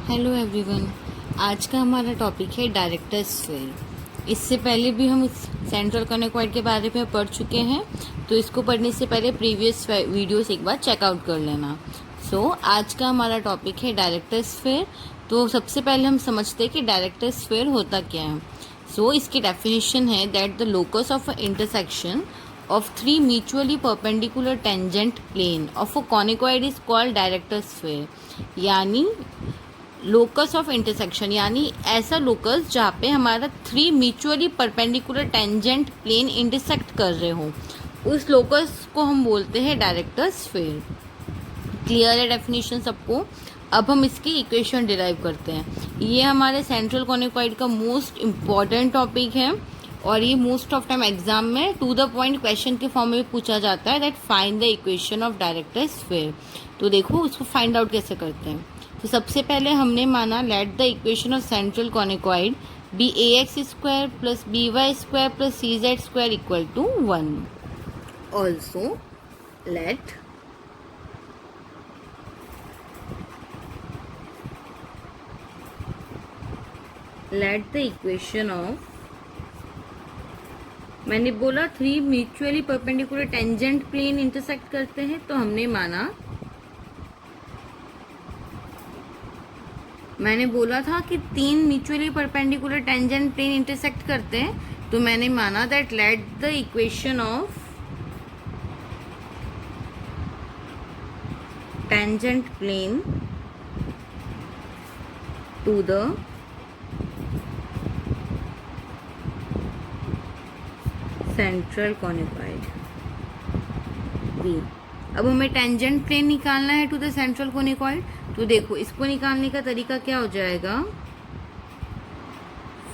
Hello everyone. आज का हमारा टॉपिक है डायरेक्टर स्फीयर। इससे पहले भी हम इस सेंट्रल कॉनिकॉइड के बारे में पढ़ चुके हैं, तो इसको पढ़ने से पहले प्रीवियस वीडियोस एक बार चेकआउट कर लेना। आज का हमारा टॉपिक है डायरेक्टर स्फीयर। तो सबसे पहले हम समझते हैं कि डायरेक्टर स्फीयर होता क्या है। इसकी डेफिनेशन है that the locus of a intersection of three mutually perpendicular tangent plane of a conicoid is called director sphere। यानी लोकस ऑफ इंटरसेक्शन यानी ऐसा लोकस जहाँ पे हमारा three mutually perpendicular tangent plane intersect कर रहे हो, उस लोकस को हम बोलते हैं डायरेक्टर स्फीयर। क्लियर है डेफिनेशन सबको? अब हम इसकी इक्वेशन डिराइव करते हैं। ये हमारे सेंट्रल कॉनिकॉइड का मोस्ट इम्पॉर्टेंट टॉपिक है और ये मोस्ट ऑफ टाइम एग्जाम में टू द पॉइंट क्वेश्चन के फॉर्म में पूछा जाता है, that find the equation of director sphere. तो देखो उसको फाइंड आउट कैसे करते हैं। तो सबसे पहले हमने माना let the equation of central conicoid be a x square plus b y square plus c z square equal to 1। Also let the equation of, मैंने बोला three mutually perpendicular tangent plane intersect करते हैं, तो हमने माना, मैंने बोला था कि तीन mutually perpendicular tangent plane intersect करते हैं, तो मैंने माना that let the equation of tangent plane to the central conicoid be. अब हमें टेंजेंट प्लेन निकालना है टू द सेंट्रल कॉनिकॉइड। तो देखो इसको निकालने का तरीका क्या हो जाएगा।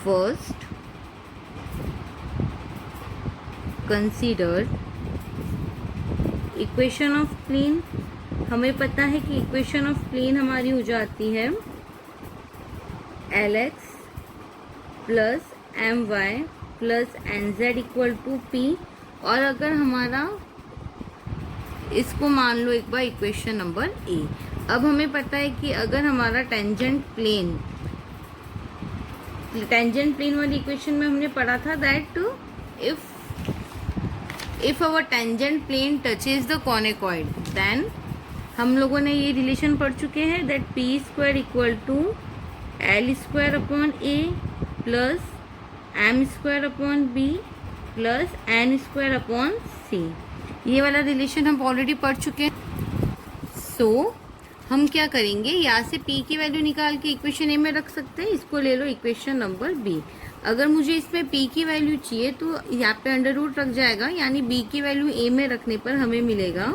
First consider equation of plane. हमें पता है कि इक्वेशन ऑफ प्लेन हमारी हो जाती है Lx plus My plus N Z equal to p. और अगर हमारा इसको मान लो एक बार इक्वेशन नंबर ए। अब हमें पता है कि अगर हमारा टेंजेंट प्लेन वाली इक्वेशन में हमने पढ़ा था that if our tangent plane touches the conicoid, then हम लोगों ने ये रिलेशन पढ़ चुके हैं that P square equal to L square upon A plus M square upon B plus N square upon C. ये वाला रिलेशन हम ऑलरेडी पढ़ चुके हैं। हम क्या करेंगे, यहाँ से p की वैल्यू निकाल के इक्वेशन ए में रख सकते हैं। इसको ले लो इक्वेशन नंबर b। अगर मुझे इसमें p की वैल्यू चाहिए तो यहाँ पे अंडर रूट रख जाएगा, यानी b की वैल्यू a में रखने पर हमें मिलेगा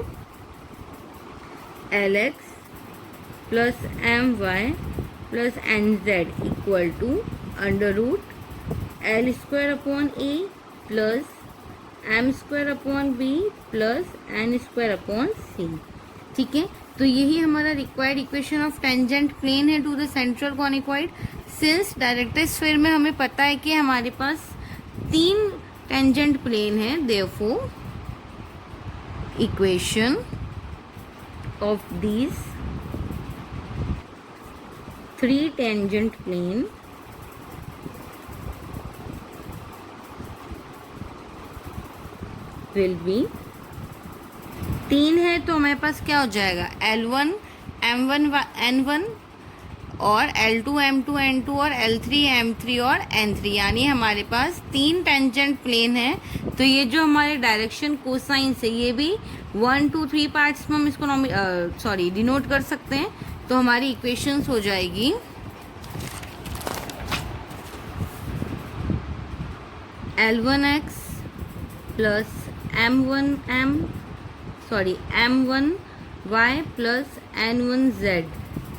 Lx plus My plus N Z equal to under root L square upon A plus M square upon B plus N square upon C. ठीक है, तो यही हमारा required equation of tangent plane है to the central conicoid. Since director sphere में हमें पता है कि हमारे पास तीन टेंजेंट प्लेन है, therefore equation of these three tangent plane will be, तीन है तो हमारे पास क्या हो जाएगा L1 M1 N1 और L2 M2 N2 और L3 M3 और N3, यानी हमारे पास तीन टेंजेंट प्लेन है। तो ये जो हमारे डायरेक्शन कोसाइंस है ये भी 1 2 3 पार्ट्स में हम इसको डिनोट कर सकते हैं। तो हमारी इक्वेशंस हो जाएगी L1x plus M1y plus N1z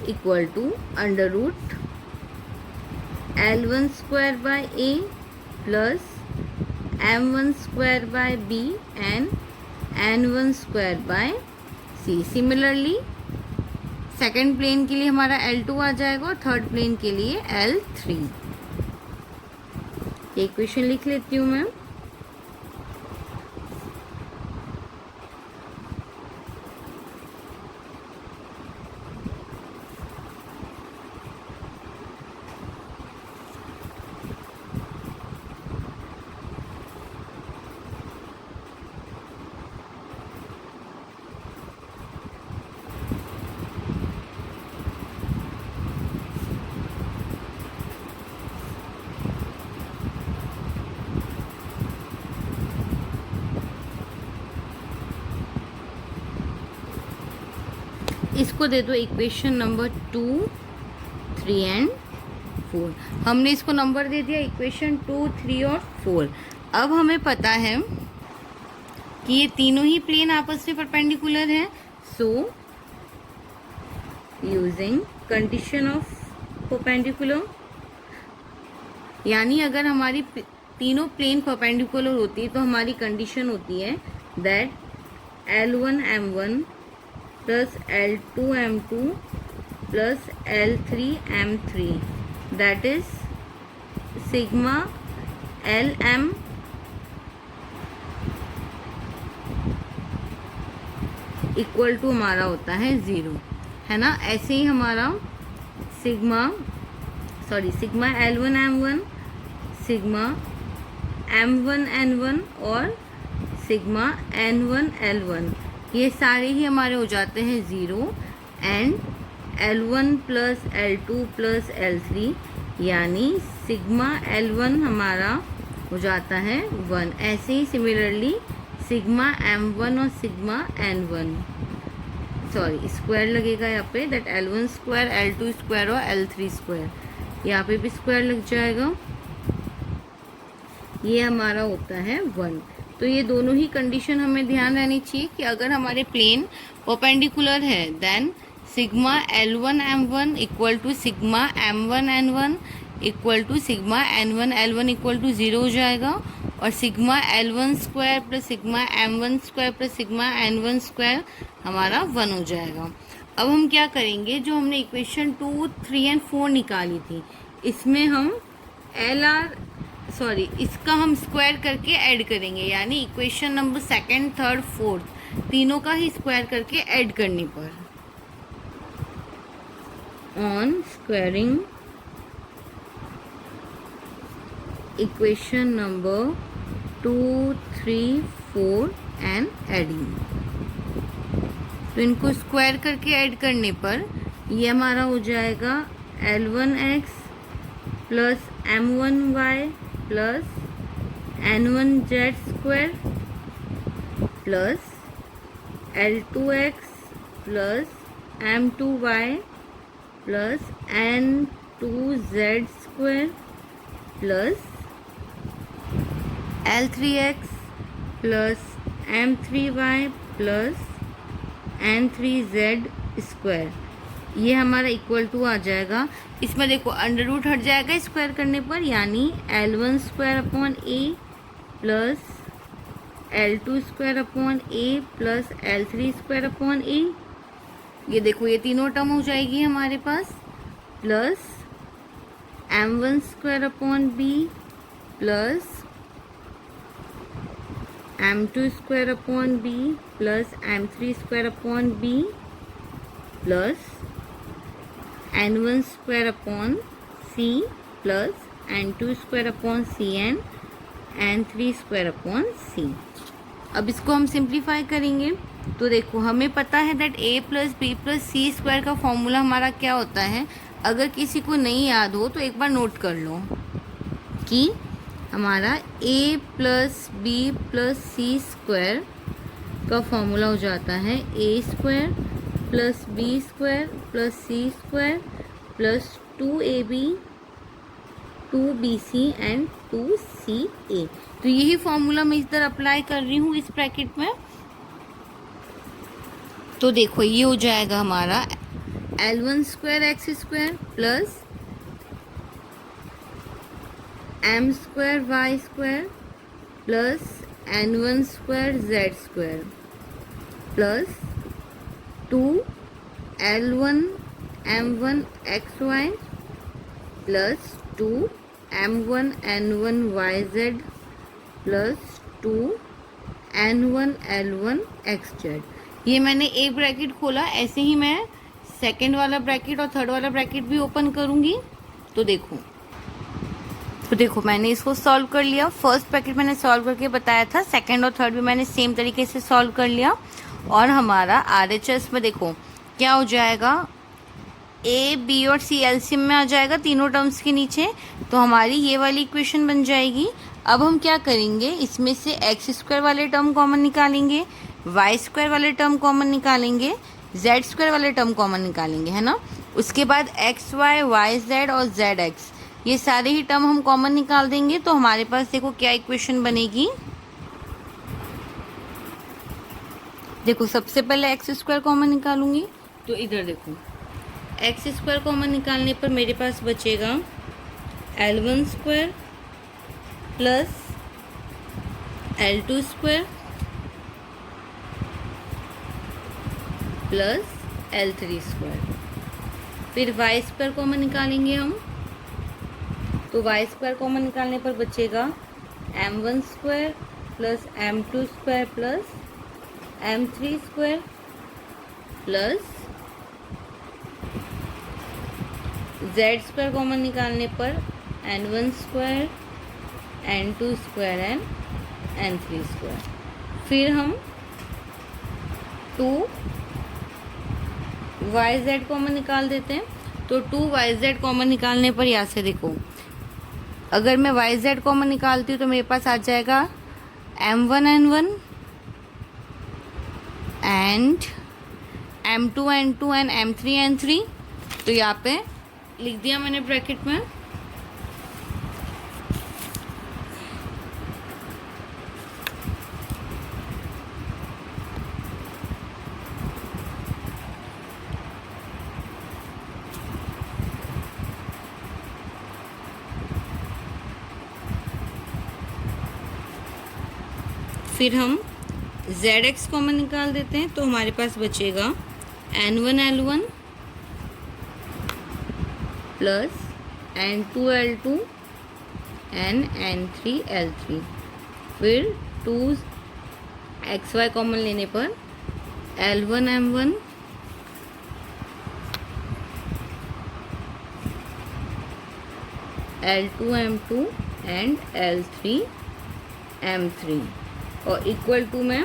equal to under root L1 square by A plus M1 square by B and N1 square by C। Similarly second plane के लिए हमारा L2 आ जाएगा और थर्ड प्लेन के लिए L3। ये इक्वेशन लिख लेती हूँ मैं। इसको दे दो इक्वेशन नंबर 2, 3 एंड 4। हमने इसको नंबर दे दिया इक्वेशन 2, 3 और 4। अब हमें पता है कि ये तीनों ही प्लेन आपस में परपेंडिकुलर हैं। So using condition of perpendicular, यानी अगर हमारी तीनों प्लेन परपेंडिकुलर होती है तो हमारी कंडीशन होती है that L1M1 plus L2M2 plus L3M3 that is sigma LM equal to हमारा होता है 0, है ना। ऐसे ही हमारा सिग्मा L1M1, सिग्मा M1N1 और सिग्मा N1L1 ये सारे ही हमारे हो जाते हैं 0 and L1 plus L2 plus L3 यानी सिग्मा L1 हमारा हो जाता है 1। ऐसे ही सिमिलरली सिग्मा M1 और सिग्मा N1 स्क्वायर लगेगा यहाँ पे, that L1 square, L2 square और L3 स्क्वायर, यहाँ पे भी स्क्वायर लग जाएगा। ये हमारा होता है 1। तो ये दोनों ही कंडीशन हमें ध्यान रहनी चाहिए कि अगर हमारे प्लेन परपेंडिकुलर है then sigma L1M1 equal to sigma M1N1 equal to sigma N1L1 equal to 0 हो जाएगा और sigma L1 square plus sigma M1 square plus sigma N1 square हमारा 1 हो जाएगा। अब हम क्या करेंगे, जो हमने इक्वेशन 2, 3 एंड 4 निकाली थी इसमें हम इसका हम स्क्वायर करके ऐड करेंगे, यानी equation number 2nd, 3rd, 4th तीनों का ही स्क्वायर करके ऐड करने पर on squaring equation number 2, 3, 4 and adding. तो इनको स्क्वायर करके ऐड करने पर ये हमारा हो जाएगा L1x plus M1y plus N1z square plus L2x plus M2y plus N2z square plus L3x plus M3y plus N3z square, ये हमारा इक्वल टू आ जाएगा। इसमें देखो अंडर रूट हट जाएगा स्क्वायर करने पर, यानी L1 square upon a plus L2 square upon a plus L3 square upon a, ये देखो ये तीनों टर्म हो जाएगी हमारे पास, plus M1 square upon b plus M2 square upon b plus M3 square upon b plus N1 square upon c plus N2 square upon c and N3 square upon c। अब इसको हम simplify करेंगे तो देखो हमें पता है that a plus b plus c square का फॉर्मूला हमारा क्या होता है। अगर किसी को नहीं याद हो तो एक बार नोट कर लो कि हमारा a plus b plus c square का फॉर्मूला हो जाता है a square plus b square plus c square plus 2ab 2bc and 2ca। तो यही फॉर्मूला मैं इधर अप्लाई कर रही हूँ इस ब्रैकेट में। तो देखो ये हो जाएगा हमारा L1 square x square plus M square y square plus N1 square z square plus 2 L1 M1 XY plus 2 M1 N1 YZ plus 2 N1 L1 XZ। ये मैंने एक ब्रैकेट खोला, ऐसे ही मैं सेकंड वाला ब्रैकेट और थर्ड वाला ब्रैकेट भी ओपन करूंगी। तो देखो मैंने इसको सॉल्व कर लिया। फर्स्ट ब्रैकेट मैंने सॉल्व करके बताया था, सेकंड और थर्ड भी मैंने सेम तरीके से सॉल्व कर लिया। और हमारा RHS में देखो क्या हो जाएगा, A, B और C एलसीएम में आ जाएगा तीनों टर्म्स के नीचे, तो हमारी ये वाली इक्वेशन बन जाएगी। अब हम क्या करेंगे, इसमें से एक्स स्क्वायर वाले टर्म कॉमन निकालेंगे, वाई स्क्वायर वाले टर्म कॉमन निकालेंगे, जेड स्क्वायर वाले टर्म कॉमन निकालेंगे, है ना। उसके बाद एक्स वाई, वाई जेड और जेड एक्स, ये सारे ही टर्म हम कॉमन निकाल देंगे। तो हमारे पास देखो क्या इक्वेशन बनेगी। देखो सबसे पहले एक्स स्क्वायर कॉमन निकालूंगी, तो इधर देखो एक्स स्क्वायर कॉमन निकालने पर मेरे पास बचेगा L1 square plus L2 square plus L3 square. फिर वाई स्क्वायर कॉमन निकालेंगे हम, तो वाई स्क्वायर कॉमन निकालने पर बचेगा M1 square plus M2 square plus M3 square plus Z square common निकालने पर N1 square, N2 square and N3 square. फिर हम 2YZ कॉमन निकाल देते हैं, तो 2YZ कॉमन निकालने पर यहाँ से देखो, अगर मैं YZ कॉमन निकालती हूँ तो मेरे पास आ जाएगा M1N1 and M2N2 and M3N3। तो यहाँ पे लिख दिया मैंने ब्रैकेट में। फिर हम ZX कॉमन निकाल देते हैं, तो हमारे पास बचेगा N1L1 plus N2L2 and N3L3। फिर 2XY कॉमन लेने पर L1M1 L2M2 एंड L3M3 और इक्वल टू में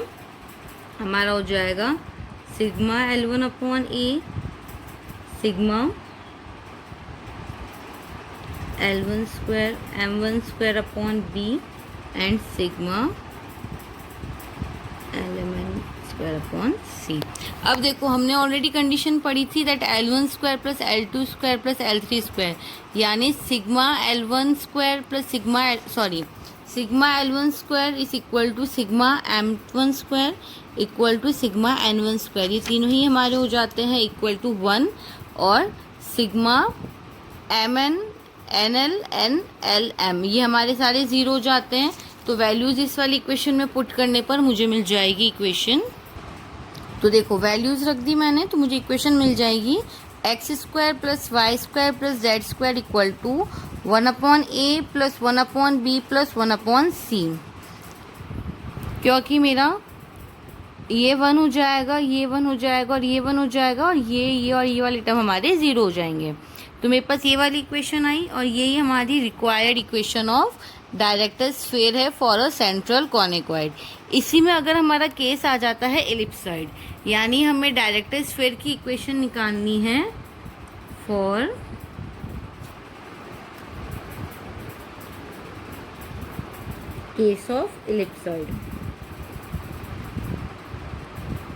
हमारा हो जाएगा sigma L1 upon A, sigma L1 square M1 square upon B and sigma L1 square upon C. अब देखो हमने ऑलरेडी कंडीशन पढ़ी थी that L1 square plus L2 square plus L3 square, यानी sigma L1 square plus sigma L1 square is equal to sigma M1 square equal to sigma N1 square. ये तीनों ही हमारे हो जाते हैं इक्वल टू 1, और सिग्मा MN NL NLM ये हमारे सारे ज़ीरो हो जाते हैं। तो वैल्यूज़ इस वाली इक्वेशन में पुट करने पर मुझे मिल जाएगी इक्वेशन। तो देखो वैल्यूज़ रख दी मैंने, तो मुझे इक्वेशन मिल जाएगी x square plus Y square plus Z square equal to 1 upon A plus 1 upon B plus 1 upon C. क्योंकि मेरा ये 1 हो जाएगा, ये 1 हो जाएगा और ये 1 हो जाएगा, और ये वाले टर्म हमारे ज़ीरो हो जाएंगे। तो मेरे पास ये वाली इक्वेशन आई, और यही हमारी required equation of director sphere है फॉर अ सेंट्रल कॉनिकॉइड। इसी में अगर हमारा केस आ जाता है एलिप्सॉइड, यानी हमें डायरेक्टर स्फीयर की इक्वेशन निकालनी है फॉर केस ऑफ एलिप्सॉइड।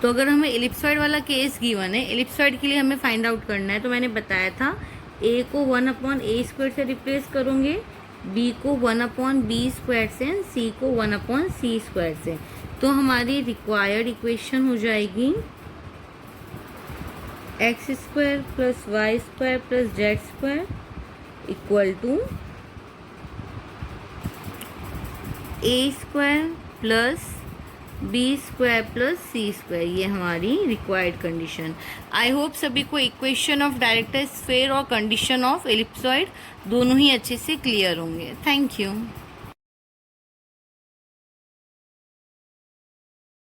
तो अगर हमें एलिप्सॉइड वाला केस गिवन है, एलिप्सॉइड के लिए हमें फाइंड आउट करना है, तो मैंने बताया था ए को 1 अपॉन ए स्क्वायर से रिप्लेस करोगे, बी को 1 अपॉन बी स्क्वायर से, एंड सी को 1 अपॉन सी स्क्वायर से। तो हमारी रिक्वायर्ड इक्वेशन हो जाएगी x square plus Y square plus Z square equal to a square plus b square plus c square. ये हमारी रिक्वायर्ड कंडीशन। आई होप सभी को इक्वेशन ऑफ डायरेक्टर स्फीयर और कंडीशन ऑफ एलिप्सॉइड दोनों ही अच्छे से क्लियर होंगे। Thank you.